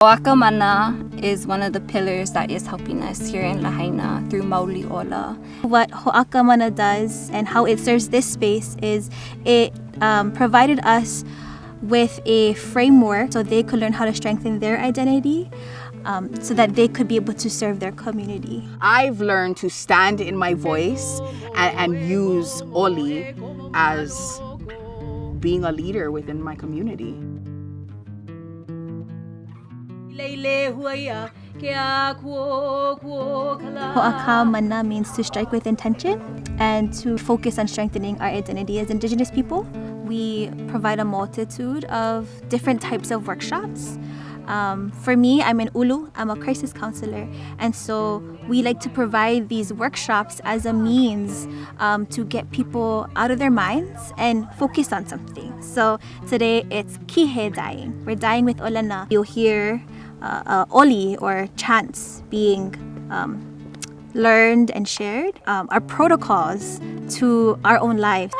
Ho'akamana is one of the pillars that is helping us here in Lahaina through Mauli'ola. What Ho'akamana does and how it serves this space is it provided us with a framework so they could learn how to strengthen their identity so that they could be able to serve their community. I've learned to stand in my voice and use Oli as being a leader within my community. Ho'akamana means to strike with intention and to focus on strengthening our identity as Indigenous people. We provide a multitude of different types of workshops. For me, I'm in Ulu, I'm a crisis counselor, and so we like to provide these workshops as a means to get people out of their minds and focus on something. So today it's kihe dying. We're dying with Olana. You'll hear oli or chants being learned and shared, our protocols to our own lives.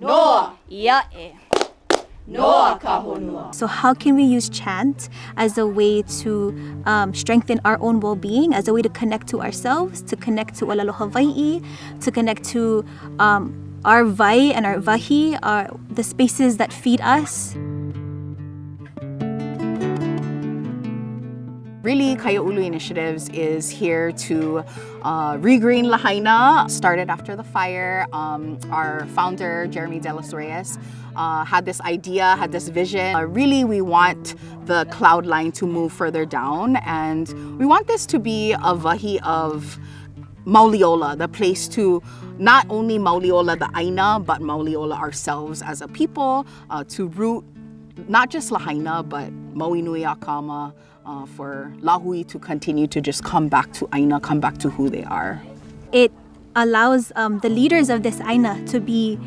Noa. So how can we use chant as a way to strengthen our own well-being, as a way to connect to ourselves, to connect to Olaloha Hawaii, to connect to our vai and our vahi, the spaces that feed us? Really, Kaia'ulu Initiatives is here to regreen Lahaina. Started after the fire. Our founder, Jeremy De Los Reyes, had this idea, had this vision. Really, we want the cloud line to move further down, and we want this to be a vahi of Mauli'ola, the place to not only Mauli'ola the ʻāina, but Mauli'ola ourselves as a people, to root not just Lahaina, but Maui Nui Akama, for Lahui to continue to just come back to ʻāina, come back to who they are. It allows the leaders of this ʻāina to be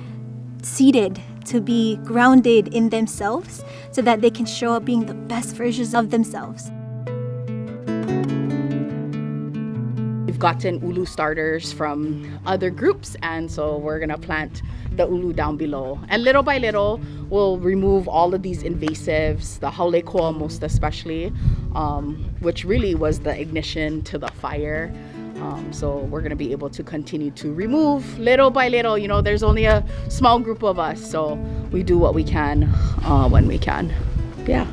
seated, to be grounded in themselves so that they can show up being the best versions of themselves. We've gotten ulu starters from other groups, and so we're gonna plant the ulu down below. And little by little, we'll remove all of these invasives, the haulekoa most especially, which really was the ignition to the fire. So we're gonna be able to continue to remove little by little. You know, there's only a small group of us, so we do what we can when we can. Yeah.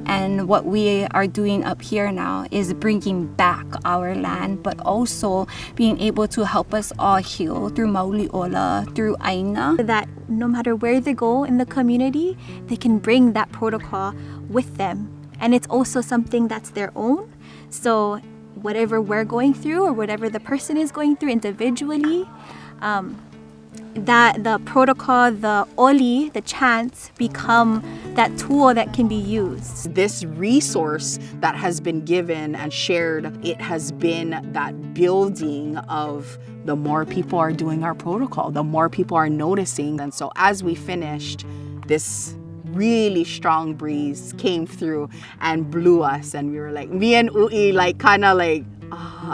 And what we are doing up here now is bringing back our land, but also being able to help us all heal through Mauli'ola, through ʻāina. That no matter where they go in the community, they can bring that protocol with them. And it's also something that's their own. So whatever we're going through or whatever the person is going through individually, that the protocol, the oli, the chants become that tool that can be used. This resource that has been given and shared, it has been that building of the more people are doing our protocol, the more people are noticing. And so as we finished, this really strong breeze came through and blew us, and we were like, me and Ui, like kind of like,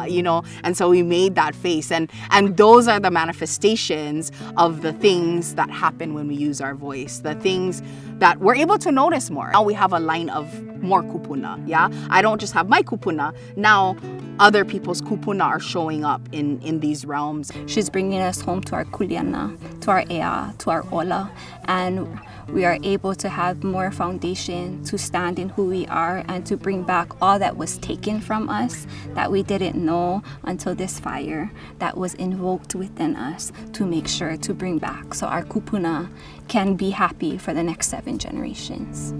you know, and so we made that face, and those are the manifestations of the things that happen when we use our voice, the things that we're able to notice more. Now we have a line of more kupuna, yeah? I don't just have my kupuna, now other people's kupuna are showing up in these realms. She's bringing us home to our kuleana, to our ea, to our ola, and we are able to have more foundation to stand in who we are and to bring back all that was taken from us that we didn't know until this fire that was invoked within us to make sure to bring back so our kupuna can be happy for the next 7 generations.